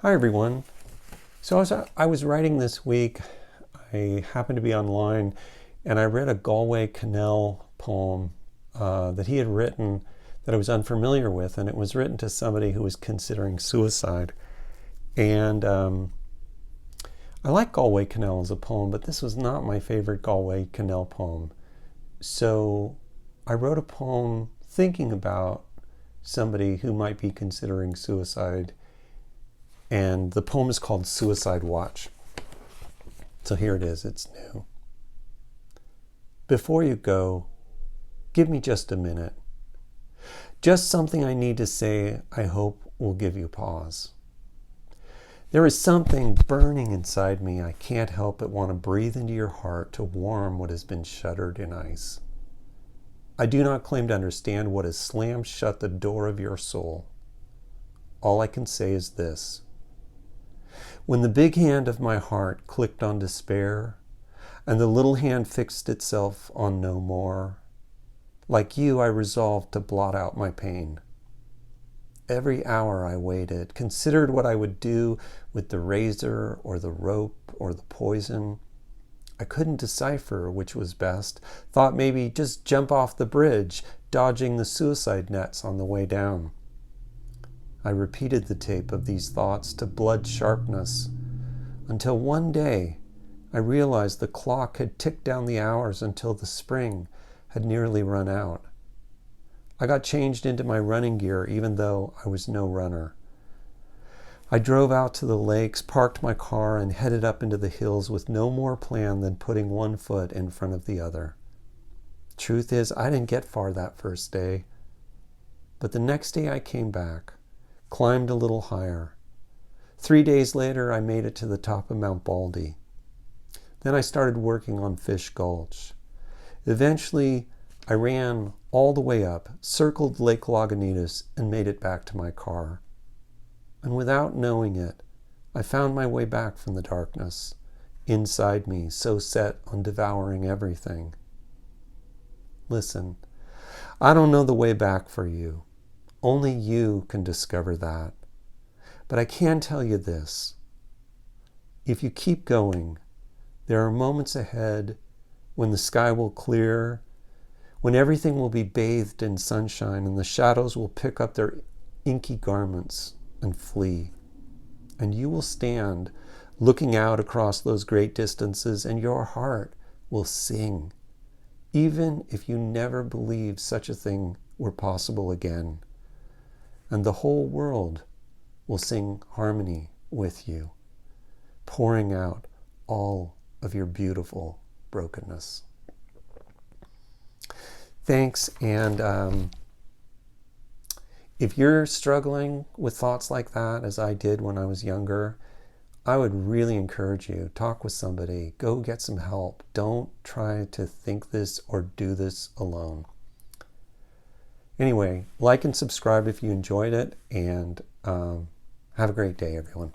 Hi everyone. So as I was writing this week, I happened to be online and I read a Galway Kinnell poem that he had written that I was unfamiliar with, and it was written to somebody who was considering suicide. And I like Galway Kinnell as a poem, but this was not my favorite Galway Kinnell poem. So I wrote a poem thinking about somebody who might be considering suicide, and the poem is called Suicide Watch. So here it is, it's new. Before you go, give me just a minute. Just something I need to say I hope will give you pause. There is something burning inside me. I can't help but want to breathe into your heart to warm what has been shuttered in ice. I do not claim to understand what has slammed shut the door of your soul. All I can say is this. When the big hand of my heart clicked on despair, and the little hand fixed itself on no more, like you, I resolved to blot out my pain. Every hour I waited, considered what I would do with the razor or the rope or the poison. I couldn't decipher which was best, thought maybe just jump off the bridge, dodging the suicide nets on the way down. I repeated the tape of these thoughts to blood sharpness until one day I realized the clock had ticked down the hours until the spring had nearly run out. I got changed into my running gear even though I was no runner. I drove out to the lakes, parked my car, and headed up into the hills with no more plan than putting one foot in front of the other. Truth is, I didn't get far that first day. But the next day I came back, climbed a little higher. 3 days later, I made it to the top of Mount Baldy. Then I started working on Fish Gulch. Eventually, I ran all the way up, circled Lake Lagunitas, and made it back to my car. And without knowing it, I found my way back from the darkness, inside me, so set on devouring everything. Listen, I don't know the way back for you. Only you can discover that. But I can tell you this. If you keep going, there are moments ahead when the sky will clear, when everything will be bathed in sunshine and the shadows will pick up their inky garments and flee. And you will stand looking out across those great distances, and your heart will sing, even if you never believed such a thing were possible again. And the whole world will sing harmony with you, pouring out all of your beautiful brokenness. Thanks, and if you're struggling with thoughts like that, as I did when I was younger, I would really encourage you, talk with somebody, go get some help. Don't try to think this or do this alone. Anyway, like and subscribe if you enjoyed it, and have a great day, everyone.